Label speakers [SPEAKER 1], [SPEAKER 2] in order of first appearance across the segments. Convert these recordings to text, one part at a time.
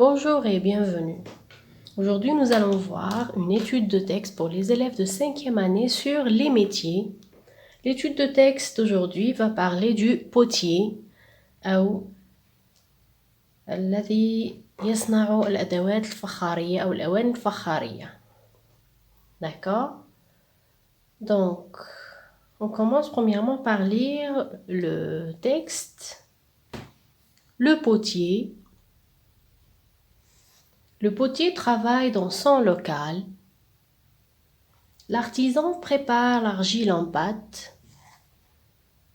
[SPEAKER 1] Bonjour et bienvenue. Aujourd'hui, nous allons voir une étude de texte pour les élèves de 5e année sur les métiers. L'étude de texte d'aujourd'hui va parler du potier أو الذي يصنع الأدوات الفخارية أو الأواني الفخارية. D'accord? Donc, on commence premièrement par lire le texte. Le potier. Le potier travaille dans son local. L'artisan prépare l'argile en pâte.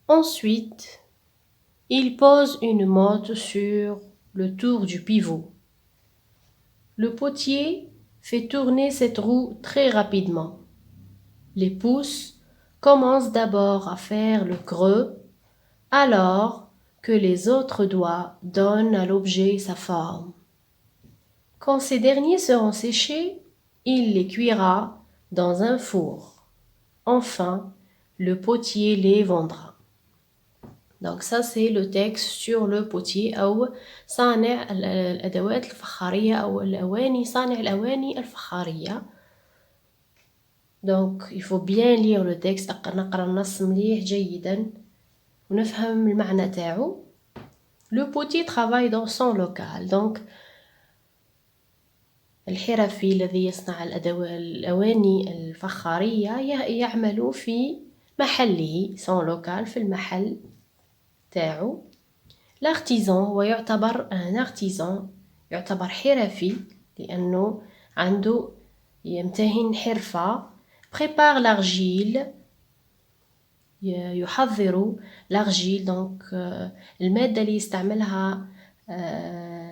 [SPEAKER 1] Ensuite, il pose une motte sur le tour du pivot. Le potier fait tourner cette roue très rapidement. Les pouces commencent d'abord à faire le creux, alors que les autres doigts donnent à l'objet sa forme. Quand ces derniers seront séchés, il les cuira dans un four. Enfin, le potier les vendra. Donc ça c'est le texte sur le potier أو صانع الأدوات الفخارية أو الأواني صانع الأواني الفخارية. Donc il faut bien lire le texte نقرأ النص مليح جيدا ونفهم المعنى تاعو. Le potier travaille dans son local. Donc الحرفي الذي يصنع الأواني الفخارية يعمل في محله son local في المحل تاعو. l'artisan هو يعتبر un artisan يعتبر حرفي لأنه عنده يمتهن حرفة. prépare l'argile يحضر l'argile donc المادة اللي يستعملها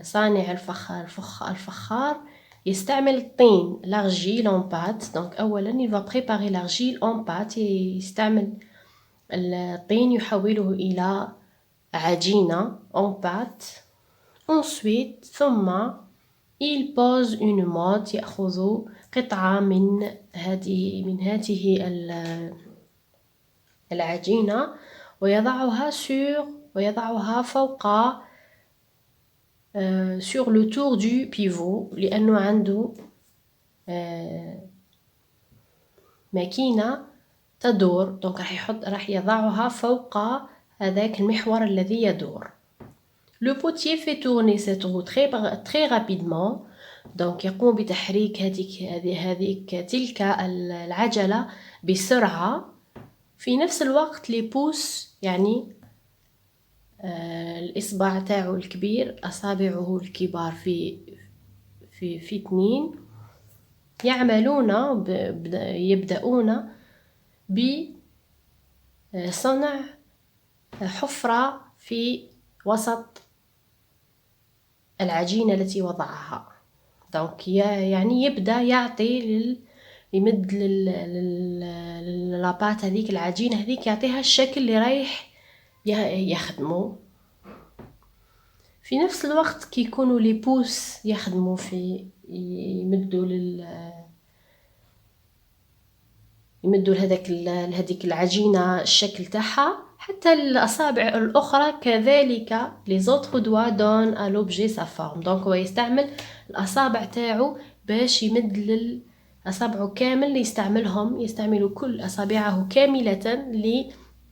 [SPEAKER 1] صانع الفخار يستعمل الطين l'argile en pâte. donc أولا il va préparer l'argile en pâte يستعمل الطين يحوله إلى عجينة en pâte. ensuite ثم il pose une motte يأخذ قطعة من هذه العجينة ويضعها فوق sur le tour du pivot لأنه عنده ماكينة تدور. donc راح يضعها فوق هذاك المحور الذي يدور. Le potier fait tourner cette roue très rapidement. donc يقوم بتحريك تلك العجلة بسرعة. في نفس الوقت les pouces يعني الإصبع تاعو الكبير أصابعه الكبار في 2 يبدأون بصنع حفرة في وسط العجينة التي وضعها. donc يعني يبدأ يمد للاباط هذيك العجينة هذيك يعطيها الشكل اللي رايح يخدمه. في نفس الوقت كي يكونوا لي بوس يخدموا في يمدوا لهذيك العجينة الشكل تاعها. حتى الأصابع الأخرى كذلك les autres doigts donnent à l'objet sa forme. donc هو يستعمل الأصابع تاعو باش يمد أصابعه كامل يستعمل كل أصابعه كاملة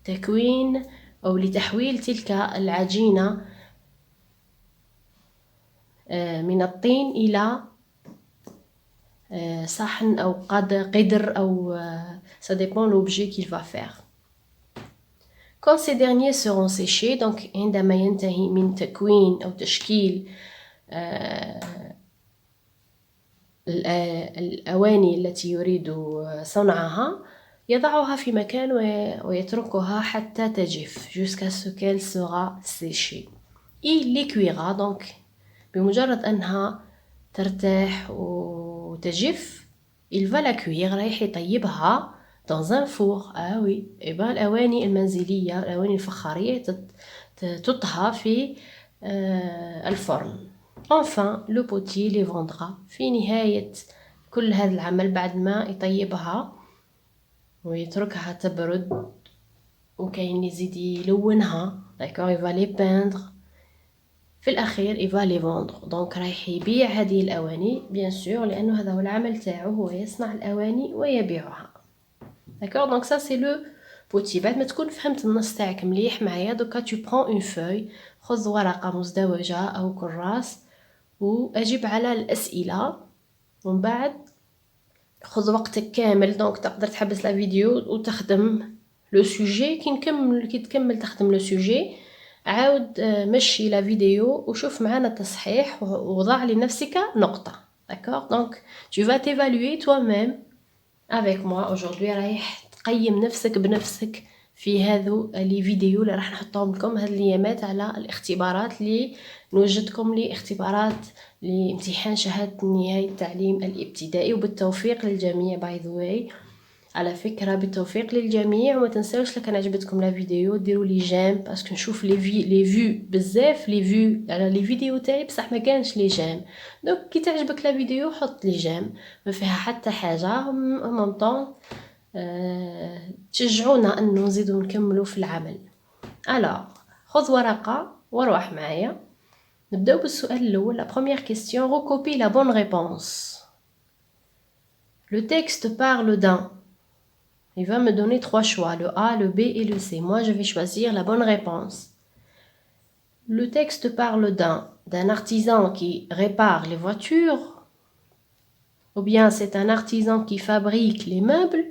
[SPEAKER 1] لتكوين أو لتحويل تلك العجينة من الطين إلى صحن أو قدر أو ça dépend l'objet qu'il va faire. quand ces derniers seront séchés donc عندما ينتهي من تكوين أو تشكيل الأواني التي يريد صنعها يضعها في مكان ويتركها حتى تجف jusqu'à ce qu'elle sera séchée. il les cuira donc بمجرد أنها ترتاح وتجف il va la cuire رايح يطيبها dans un four. oui الأواني المنزلية الأواني الفخارية تطهى في الفرن. enfin le potier les vendra. في نهاية كل هذا العمل بعد ما يطيبها ويتركها تبرد وكاين يزيد يلونها d'accord il va les peindre في الأخير il va les vendre. Donc رايح يبيع هذه الأواني bien sûr لأنه هذا هو العمل تاعو، هو يصنع الأواني ويبيعها. D'accord, donc ça c'est le potier. بعد ما تكون فهمت النص تاعك مليح معايا دوكا tu prends une feuille، خذ ورقة مزدوجة أو كراس وأجيب على الأسئلة، ومن بعد خذ وقتك كامل. دونك تقدر تحبس لا فيديو وتخدم لو سوجي. كي تكمل تخدم لو سوجي عاود مشي لا فيديو وشوف معانا التصحيح وضع لنفسك نقطة. D'accord, donc tu vas t'évaluer toi-même avec moi aujourd'hui. رايح تقيم نفسك بنفسك في هذو لي فيديو اللي راح نحطهم لكم هاد الايامات على الاختبارات اللي نوجدكم لاختبارات لامتحان شهادة نهاية التعليم الابتدائي. وبالتوفيق للجميع باي ذا واي، على فكرة بالتوفيق للجميع. وما تنساوش لكان عجبتكم لا فيديو ديروا لي جيم باسكو نشوف لي فيو بزاف، لي فيو على لي فيديو تاعي بصح ما كانش لي جيم. دونك كي تعجبك لا فيديو حط لي جيم، ما فيها حتى حاجة. ميم طون تشجعونا انه نزيدو نكملوا في العمل. الوغ خذ ورقة وروح معايا نبداو بالسؤال الاول. La première question, recopie la bonne réponse. Le texte parle d'un. Il va me donner 3 choix, le A, le B et le C. Moi, je vais choisir la bonne réponse. Le texte parle d'un artisan qui répare les voitures, ou bien c'est un artisan qui fabrique les meubles,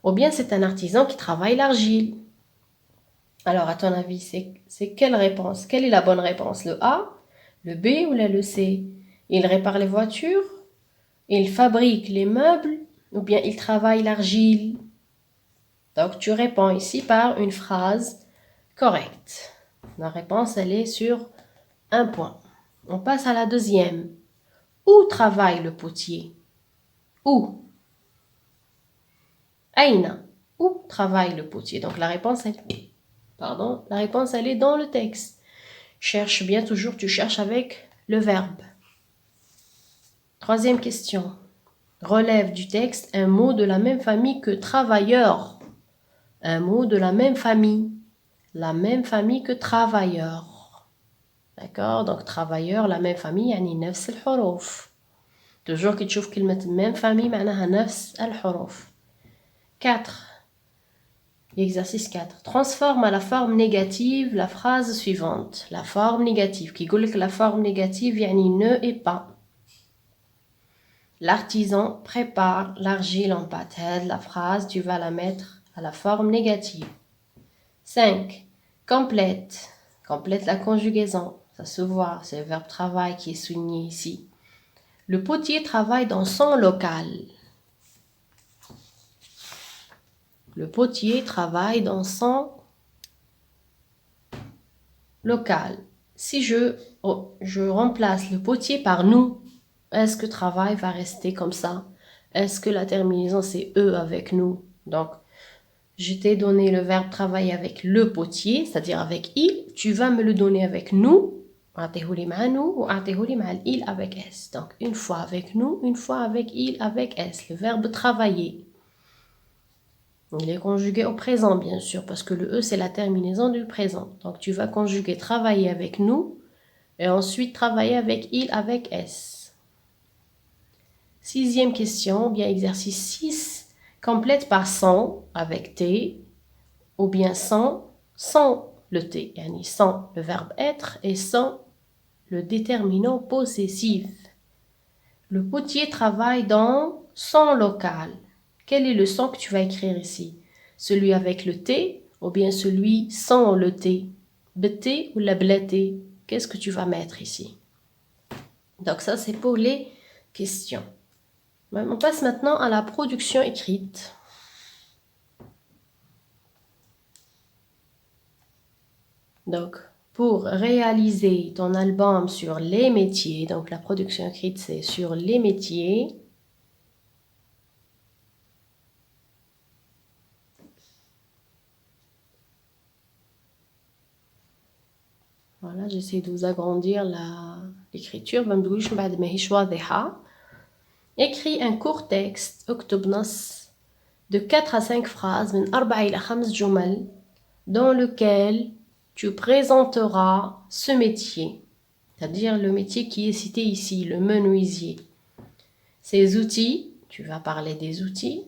[SPEAKER 1] ou bien c'est un artisan qui travaille l'argile. Alors, à ton avis, c'est quelle réponse? Quelle est la bonne réponse? Le A, le B ou le C? Il répare les voitures, il fabrique les meubles, ou bien il travaille l'argile? Donc, tu réponds ici par une phrase correcte. La réponse, elle est sur un point. On passe à la deuxième. Où travaille le potier? Où? Aïna. Où travaille le potier? Donc, la réponse, elle est dans le texte. Cherche bien toujours, tu cherches avec le verbe. Troisième question. Relève du texte un mot de la même famille que travailleur. Un mot de la même famille. La même famille que travailleur. D'accord? Donc travailleur, la même famille, يعني نفس الحروف. Toujours que تشوف كلمة même famille معناها نفس الحروف. 4. Exercice 4. Transforme à la forme négative la phrase suivante. La forme négative. Qui يقول لك la forme négative يعني ne et pas. L'artisan prépare l'argile en pâte. La phrase, tu vas la mettre à la forme négative. 5. Complète. Complète la conjugaison. Ça se voit, c'est le verbe travail qui est souligné ici. Le potier travaille dans son local. Le potier travaille dans son local. Si je remplace le potier par nous, est-ce que travail va rester comme ça? Est-ce que la terminaison c'est eux avec nous? Donc, je t'ai donné le verbe travailler avec le potier, c'est-à-dire avec il. Tu vas me le donner avec nous. أعطيهولي مع nous ou أعطيهولي مع il avec s. Donc, une fois avec nous, une fois avec il avec s. Le verbe travailler. Il est conjugué au présent, bien sûr, parce que le E, c'est la terminaison du présent. Donc, tu vas conjuguer travailler avec nous et ensuite travailler avec il avec S. Sixième question, bien exercice 6. Complète par sans avec T ou bien sans le T. Yani sans le verbe être et sans le déterminant possessif. Le potier travaille dans son local. Quel est le son que tu vas écrire ici? Celui avec le T ou bien celui sans le T? B'T ou la b'T? Qu'est-ce que tu vas mettre ici? Donc ça, c'est pour les questions. On passe maintenant à la production écrite. Donc, pour réaliser ton album sur les métiers, donc la production écrite, c'est sur les métiers. Voilà, j'essaie de vous agrandir l'écriture. Écris un court texte, de 4 à 5 phrases, dans lequel tu présenteras ce métier, c'est-à-dire le métier qui est cité ici, le menuisier. Ces outils, tu vas parler des outils,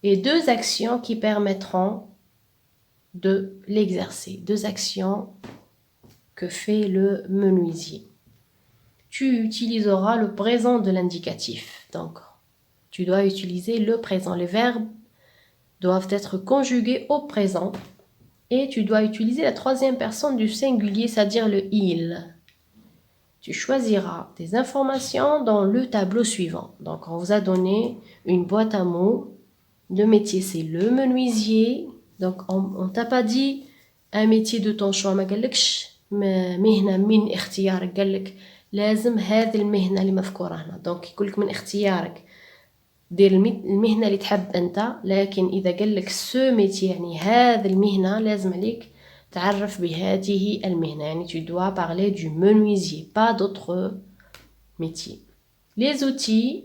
[SPEAKER 1] et 2 actions qui permettront de l'exercer. 2 actions que fait le menuisier. Tu utiliseras le présent de l'indicatif. Donc, tu dois utiliser le présent. Les verbes doivent être conjugués au présent. Et tu dois utiliser la 3e personne du singulier, c'est-à-dire le il. Tu choisiras des informations dans le tableau suivant. Donc, on vous a donné une boîte à mots. Le métier, c'est le menuisier. Donc, on t'a pas dit un métier de ton choix. ما قالكش مهنة من اختيارك. قالك لازم هذه المهنة اللي مذكورة هنا. دونك يقولك من اختيارك دير المهنة اللي تحب أنت. لكن إذا قالك سو ميتي يعني هذه المهنة لازم عليك تعرف بهذه المهنة. يعني tu dois parler du menuisier, pas d'autres métiers. Les outils,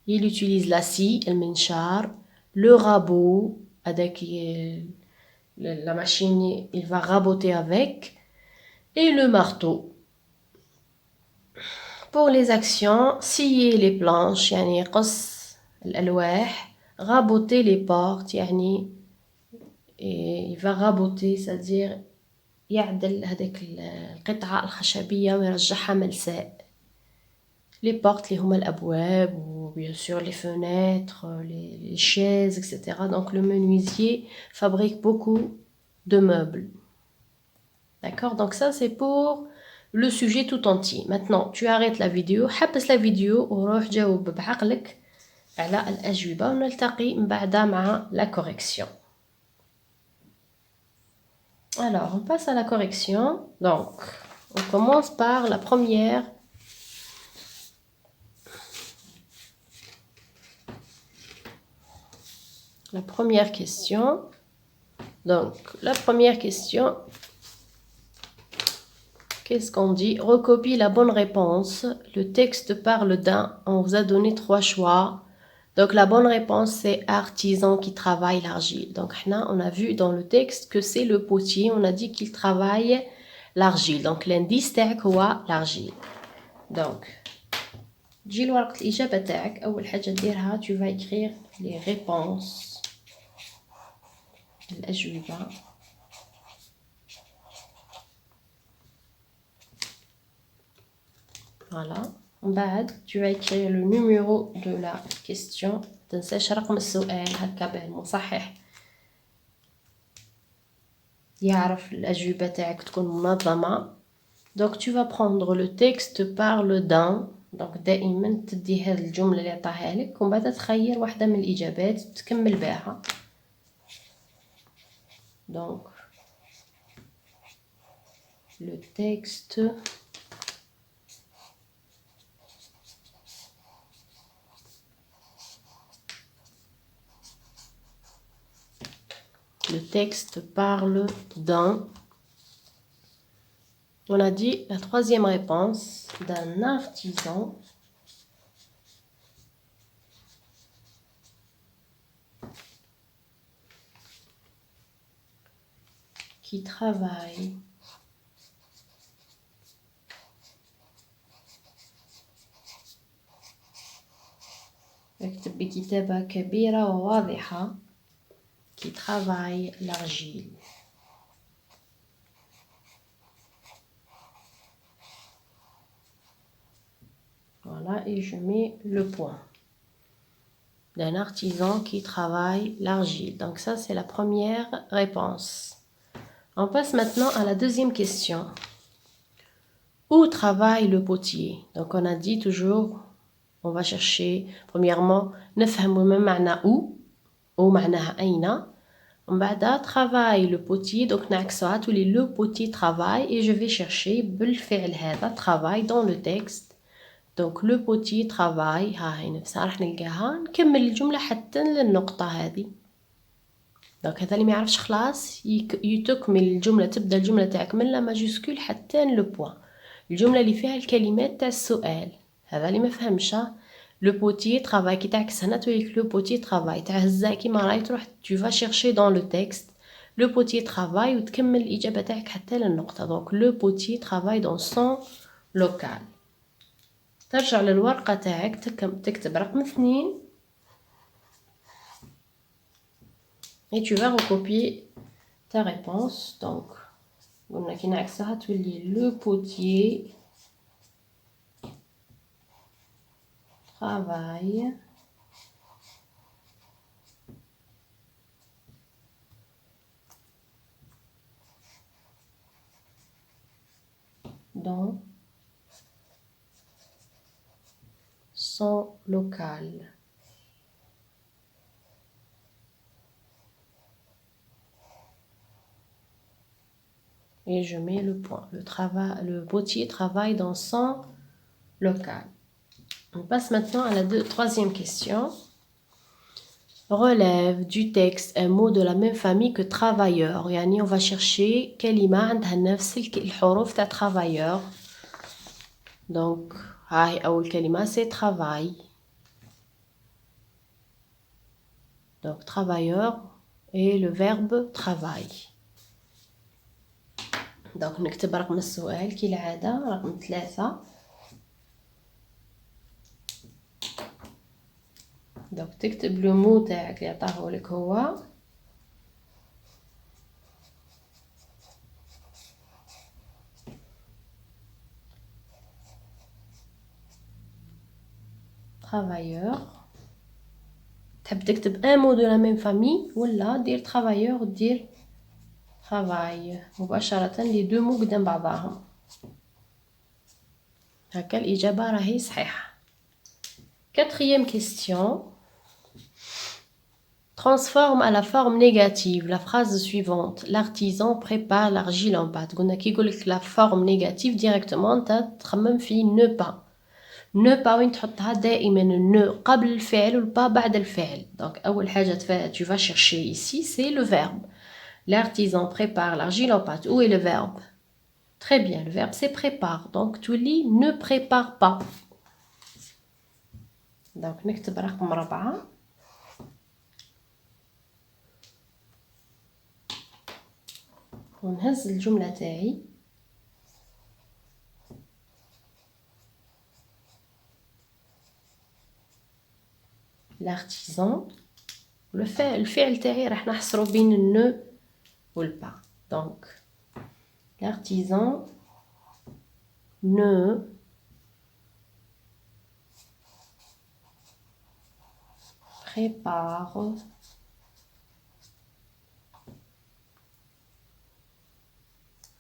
[SPEAKER 1] il utilise la scie, المنشار, le rabot, avec la machine, il va raboter avec, et le marteau. Pour les actions, scier les planches, يعني قص الألواح, raboter les portes, يعني il va raboter, c'est-à-dire يعدل هذيك القطعة الخشبية ويرجعها ملساء. Les portes اللي هما الأبواب ou bien sûr les fenêtres, les chaises, etc. Donc le menuisier fabrique beaucoup de meubles. D'accord? Donc ça c'est pour le sujet tout entier. Maintenant tu arrêtes la vidéo, حبس la vidéo وروح جاوب بعقلك على الأجوبة ونلتقي من بعدها مع la correction. Alors on passe à la correction. Donc on commence par la première. La première question. Donc, la première question, qu'est-ce qu'on dit? Recopie la bonne réponse. Le texte parle d'un. On vous a donné 3 choix. Donc, la bonne réponse, c'est artisan qui travaille l'argile. Donc, on a vu dans le texte que c'est le potier. On a dit qu'il travaille l'argile. Donc, l'indice تاعك هو l'argile. Donc, تجي لورقة الإجابة تاعك. أول حاجة ديرها, tu vas écrire les réponses. الأجوبة. Voilà. من بعد tu vas écrire le numéro de la question. تنساش رقم السؤال هكا بالمصحح يعرف الأجوبة تاعك تكون منظمة. Donc tu vas prendre le texte parle d'un. Donc دائما تدي هذه الجملة اللي عطاها لك ومن بعد تخير واحدة من الإجابات تكمل بها. Donc, le texte parle d'un. On a dit la 3e réponse, d'un artisan qui travaille اكتب بكتابة كبيرة وواضحة qui travaille l'argile. Voilà, et je mets le point. D'un artisan qui travaille l'argile. Donc ça, c'est la première réponse. On passe maintenant à la 2e question. Où travaille le potier? Donc on a dit toujours, on va chercher premièrement نفهم ما معنى où معناها أين. ومن بعد travaille le potier, donc نعكسوها تولي le potier travaille et je vais chercher بالفعل هذا travaille dans le texte. Donc le potier travaille. ها هي نفسها راح نلقاها. نكمل الجملة حتى للنقطة هذه. دونك هذا اللي ما يعرفش خلاص يتكمل الجملة. تبدا الجملة تاعك من لا ماجيسكول حتى لو بوين. الجملة اللي فيها الكلمات تاع السؤال. هذا اللي ما فهمش. لو بوتيي ترافاي كي تعكس هنا توليك لو بوتيي ترافاي تاع هزا كيما راهي تروح tu vas chercher dans le texte le potier travaille وتكمل الإجابة تاعك حتى للنقطة. donc le potier travaille dans son local. ترجع للورقة تاعك تكتب رقم 2 et tu vas recopier ta réponse. donc قلنا كي نعكسها تولي le potier travaille dans son local. Et je mets le point. Le potier travaille dans son local. On passe maintenant à la troisième question. Relève du texte un mot de la même famille que travailleur. يعني on va chercher كلمة عندها نفس الحروف تاع travailleur. donc هاي أول كلمة c'est travail. donc travailleur et le verbe travail. donc نكتب رقم السؤال كالعادة رقم 3. donc تكتب لو مو تاعك اللي عطاهولك هو travailleur. تحب تكتب un mot de la même famille ولا دير travailleur ودير travail مباشرة لي دو مو قدام بعضهم. هكا الإجابة راهي صحيحة. Quatrième question. Transforme à la forme négative la phrase suivante. L'artisan prépare l'argile en pâte. قلنا كي يقولك la forme négative directement انت تخمم في ne pas. ne pas وين تحطها دائما ne قبل الفعل والبا بعد الفعل. donc أول حاجة tu vas chercher ici c'est le verbe. L'artisan prépare l'argile en pâte. Où est le verbe? Très bien, le verbe c'est prépare. donc تولي ne prépare pas. donc نكتب رقم 4. ونهز الجملة تاعي. l'artisan الفعل تاعي راح نحصرو بين النو والبا. donc l'artisan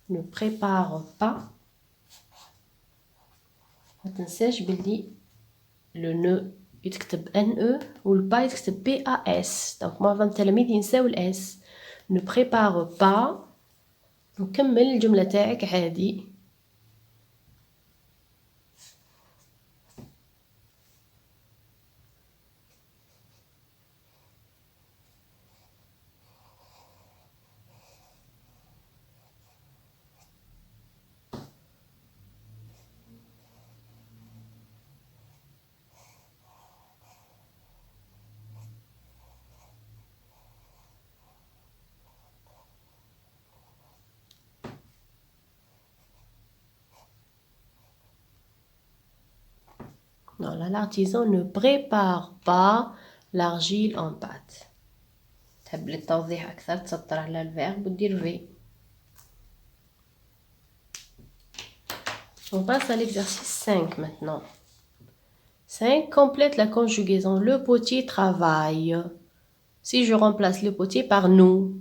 [SPEAKER 1] ne prépare pas. ما تنساش بلي le ne يتكتب NE والبا يتكتب PAS. donc معظم التلاميذ ينساو الاس. ne prépare pas. نكمل الجملة تاعك عادي. non là l'artisan ne prépare pas l'argile en pâte. تحب للتوضيح أكثر تسطر على الفيرب ودير في. On passe à l'exercice 5 maintenant. 5. Complète la conjugaison. Le potier travaille. Si je remplace le potier par nous,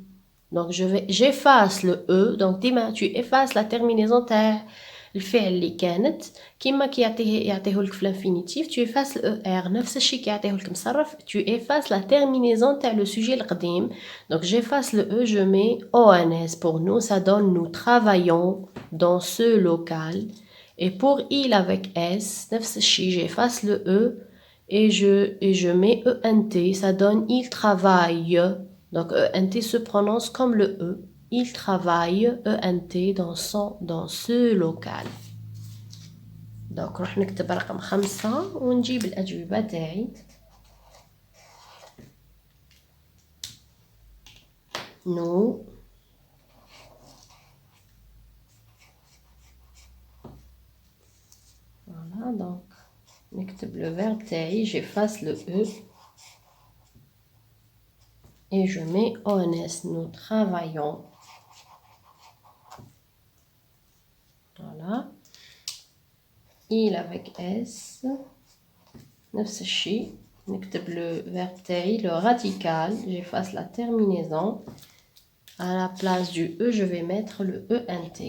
[SPEAKER 1] donc j'efface le E. donc ديما tu effaces la terminaison تاع الفعل اللي كانت كيما كي يعطيهولك في l'infinitif tu effaces le ER. نفس الشيء كي يعطيهولك مصرف tu effaces la terminaison تاع le sujet القديم. donc j'efface le E, je mets ONS pour nous, ça donne nous travaillons dans ce local. et pour il avec S نفس الشيء j'efface le E et je mets ENT, ça donne il travaille. donc ENT se prononce comme le E. il travaille ENT dans ce local. donc راح نكتب رقم 5 ونجيب الأجوبة تاعي. nous تاعي j'efface le E et je mets ONS. Nous travaillons. Voilà. Il avec S. نفس الشيء. نكتب le verbe تاعي, le radical. J'efface la terminaison. À la place du E, je vais mettre le ENT.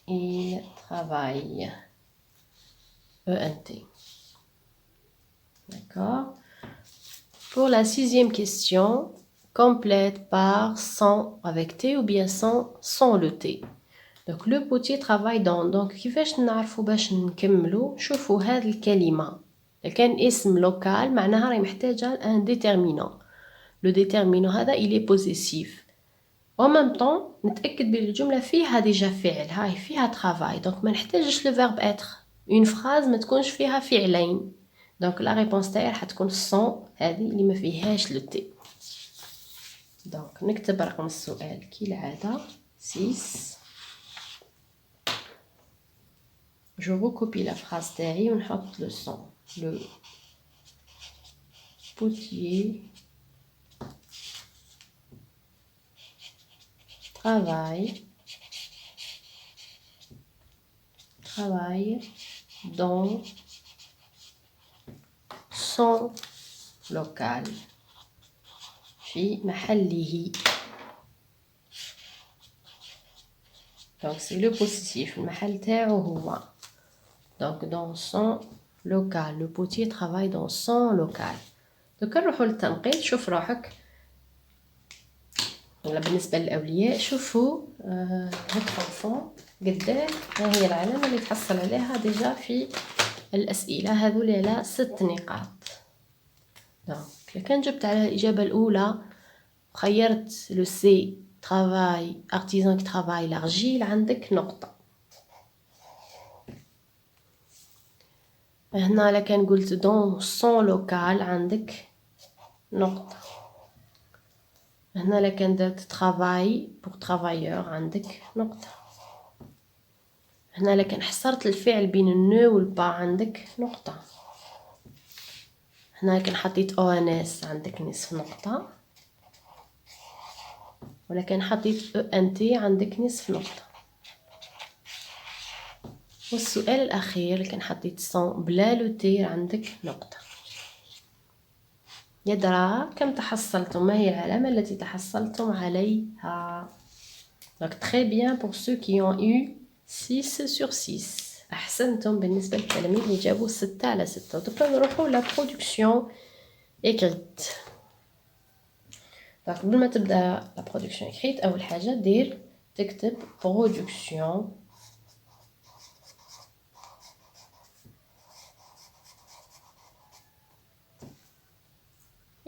[SPEAKER 1] Il travaille. ENT. D'accord. Pour la 6e question, complète par sans avec T ou bien sans le T. Donc le potier travaille dans. Donc كيفاش نعرفوا باش نكملوا؟ شوفوا هذه الكلمة. كان اسم لوكال معناها راهي محتاجة un déterminant. Le déterminant هذا il est possessif. En même temps نتأكد بلي الجملة فيها ديجا فعل. هاي فيها travail. Donc ما نحتاجش le verbe être. Une phrase ما تكونش فيها فعلين. Donc la réponse تاعي راح تكون sans هذه اللي ما فيهاش le T. Donc نكتب رقم السؤال كالعادة 6. Je recopie la phrase تاعي ونحط le son. Le potier travaille dans son local في محله. Donc c'est le possessif. المحل تاعو هو. Donc dans son local. Le potier travaille dans son local. Donc نروحوا للتنقيط. شوف روحك. بالنسبة للأولياء شوفوا votre enfant قداه هي العلامة اللي تحصل عليها ديجا في الأسئلة هذول على 6 نقاط. دونك كان جبت على الإجابة الأولى خيرت لو سي travail artisan qui travaille l'argile عندك نقطة. هنا لكان قلت dans son local عندك نقطة. هنا لكان درت travail pour travailleur عندك نقطة. هنا لكن حصرت الفعل بين النو والبا عندك نقطة. هنا لكن حطيت ONS عندك نصف نقطة. ولكن حطيت ENT عندك نصف نقطة. والسؤال الأخير لكن حطيت سون بلا لو تي عندك نقطة. يا درا كم تحصلتم؟ ما هي العلامة التي تحصلتم عليها؟ Donc très bien pour ceux qui ont eu 6 sur 6. أحسنتم بالنسبة للتلاميذ اللي جابوا 6 على 6. دوكا نروحوا لا برودكسيون écrite. Donc قبل ما تبدا لا برودكسيون écrite أول حاجة دير تكتب production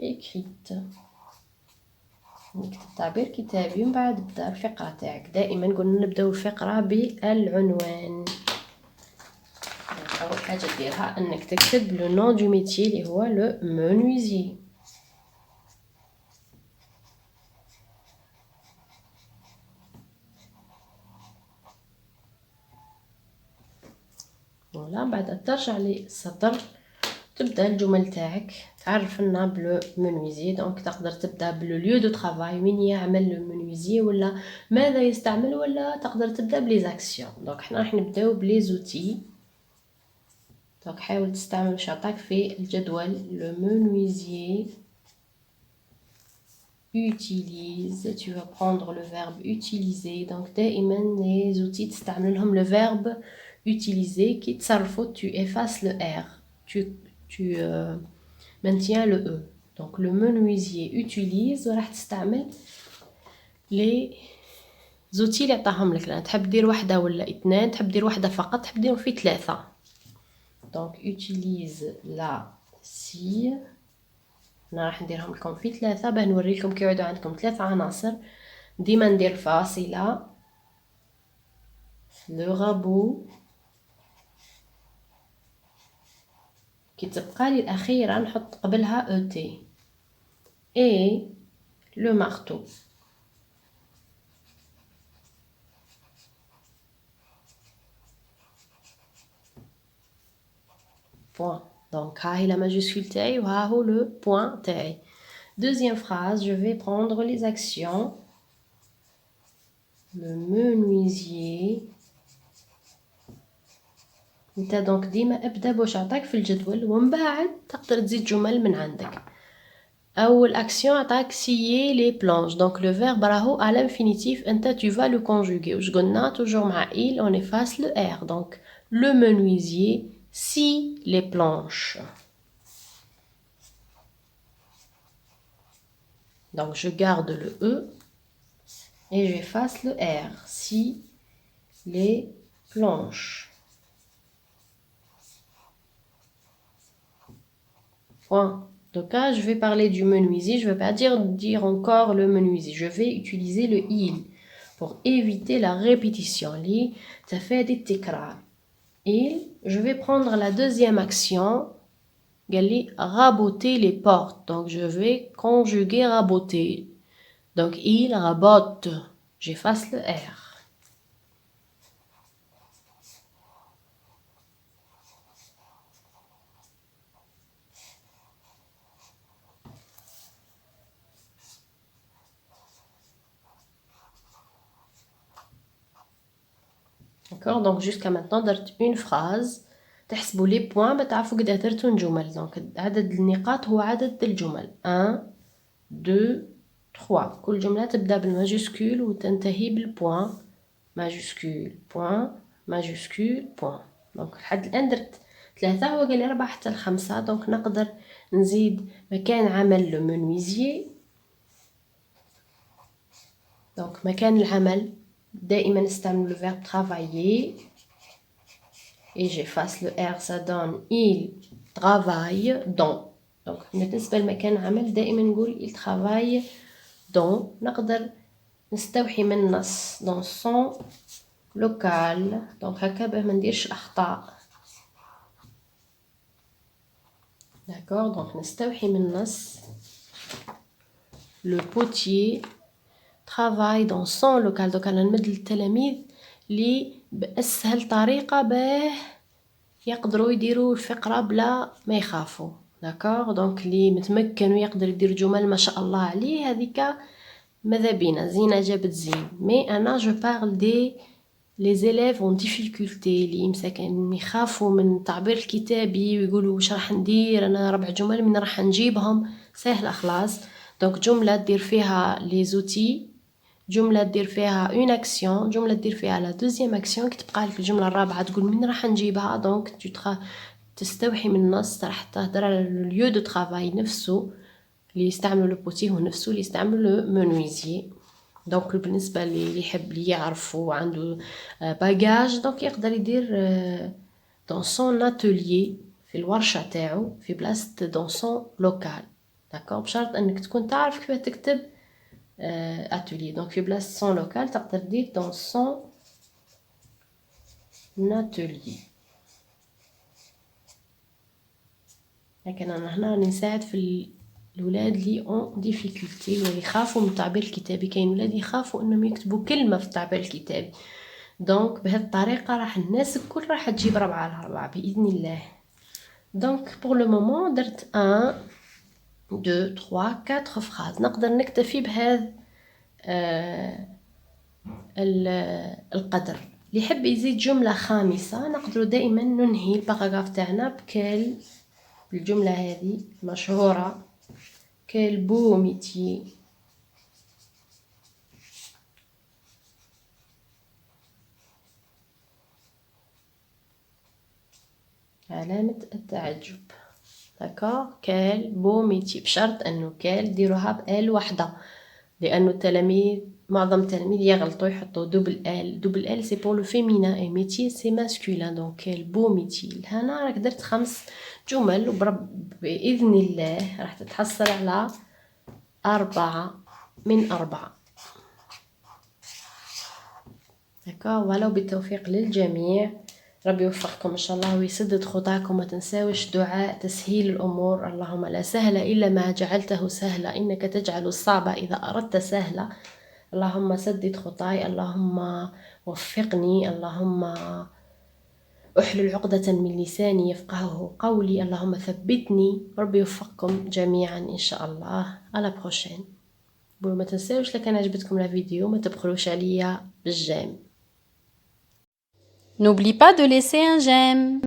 [SPEAKER 1] écrite. نكتب تعبير كتابي ومن بعد تبدا الفقرة تاعك. دائما قلنا نبداو الفقرة بالعنوان. أول حاجة ديرها أنك تكتب لو نون دو ميتيي اللي هو لو menuisier. فوالا بعد ترجع للسطر تبدا الجمل تاعك تعرف لنا بلو منويزي. دونك تقدر تبدا بلو ليو دو طرافاي وين يعمل لو منويزي ولا ماذا يستعمل ولا تقدر تبدا بلي زاكسيون. دونك حنا راح نبداو بلي زوتي. دونك حاول تستعمل باش يعطاك في الجدول لو منويزي utilise. Tu vas prendre le verbe utiliser. Donc دائما les outils تستعمل لهم le verbe utiliser كي تصرفوا tu effaces le R. Tu maintiens le E. Donc le menuisier utilise وراح تستعمل les outils اللي عطاهم لك. لأن تحب دير واحدة ولا اثنين، تحب دير واحدة فقط، تحب ديرهم في 3. Donc utilise la scie. أنا راح نديرهم لكم في 3 باه نوريكم كي يعودوا عندكم 3 عناصر. ديما ندير فاصلة لو رابو كي تبقى لي الأخيرة نحط قبلها ET et le marteau. Point. Donc, ها هي la majuscule تاعي وها هو le point تاعي. Deuxième phrase, je vais prendre les actions. Le menuisier. انت دونك ديما ابدا باش عطاك في الجدول ومن بعد تقدر تزيد جمل من عندك. اول اكسيون عطاك سيي لي بلانش، دونك لو فيرب راهو à l'infinitif انت tu vas le conjuguer. واش قلنا توجور مع il on efface le r. donc le menuisier scie les planches. donc je garde le e et j'efface le r. scie les planches. Point. Donc là, je vais parler du menuisier. Je ne vais pas dire encore le menuisier. Je vais utiliser le il pour éviter la répétition. Li, ça fait des tikrar. Il, je vais prendre la deuxième action. Gali, raboter les portes. Donc je vais conjuguer raboter. Donc il rabote. J'efface le R. D'accord, donc jusqu'à maintenant درت une phrase. تحسبوا لي بوين بتعرفوا قد درتوا الجمل. دونك عدد النقاط هو عدد الجمل 1 2 3. كل جملة تبدا بالماجيسكول وتنتهي بالبوين. ماجيسكول بوين ماجيسكول بوين. دونك لحد الان درت 3. هو قال لي 4 حتى ل 5. دونك نقدر نزيد مكان عمل لو منويزيي. دونك مكان العمل دائما نستعمل le verbe travailler et j'efface le R, ça donne il travaille dans. donc بالنسبة لمكان عمل دائما نقول il travaille dans. نقدر نستوحي من النص dans son local. donc هكا باه ما نديرش أخطاء. d'accord, donc نستوحي من النص le potier travaille dans son local. donc أنا نمد للتلاميذ لي بأسهل طريقة باه يقدروا يديروا الفقرة بلا ما يخافوا. d'accord, donc لي متمكن ويقدر يدير جمل ما شاء الله عليه هذيك ماذا بينا زينة جابت زين. mais أنا je parle des les élèves en difficulté اللي مساكن يخافوا من التعبير الكتابي ويقولوا واش راح ندير انا 4 جمل من راح نجيبهم. سهله خلاص. دونك جمله دير فيها لي زوتي، جمله دير فيها اون اكسيون، جمله دير فيها لا دوزيام اكسيون كي تبقى لك الجمله الرابعه تقول من راح نجيبها. دونك تستوحي من النص راح تهضر على لو دو طرافاي نفسه اللي يستعملوا لو بوتي هو نفسه اللي يستعملوا لو منويزي. دونك بالنسبه اللي يحب لي يعرف وعنده باجاج دونك يقدر يدير دون سون اتوليي في الورشه تاعو في بلاصه دون سون لوكال. داكور، بشرط انك تكون تعرف كيف تكتب اتوليي. دونك في بلاصه سون لوكال تقدر دير دون سون اتوليي. لكن انا هنا راني نساعد في الولاد اللي اون ديفيكولتي واللي يخافوا من التعبير الكتابي. كاين ولاد يخافوا انهم يكتبوا كلمه في التعبير الكتابي. دونك بهذه الطريقه راح الناس الكل راح تجيب 4 على 4 باذن الله. دونك بور لو مومون درت 1 2 3 4 فراز. نقدر نكتفي بهذا القدر. اللي يحب يزيد جمله خامسه نقدروا دائما ننهي الباراغراف تاعنا بكل الجمله هذه مشهوره quel beau métier. علامة التعجب. d'accord quel beau métier. بشرط انه كال ديروها بال وحده لانه التلاميذ معظم التلاميذ يغلطوا يحطوا دوبل ال. دوبل ال سي بور لو فيمينين اي ميتي سي ماسكولين. دونك كال بو ميتي. هنا راك درت 5 جمل باذن الله راح تتحصل على 4 من 4. d'accord ولو بالتوفيق للجميع. ربي يوفقكم ان شاء الله ويسدد خطاكم. ما تنساوش دعاء تسهيل الامور. اللهم لا سهل الا ما جعلته سهلا انك تجعل الصعب اذا اردت سهلا. اللهم سدد خطاي، اللهم وفقني، اللهم أحلل عقدة من لساني يفقهه قولي. اللهم ثبتني. ربي يوفقكم جميعا إن شاء الله. على بروشين. ما تنساوش لكان عجبتكم الفيديو ما تبخلوش عليا بالجيم.
[SPEAKER 2] N'oublie pas de laisser un j'aime.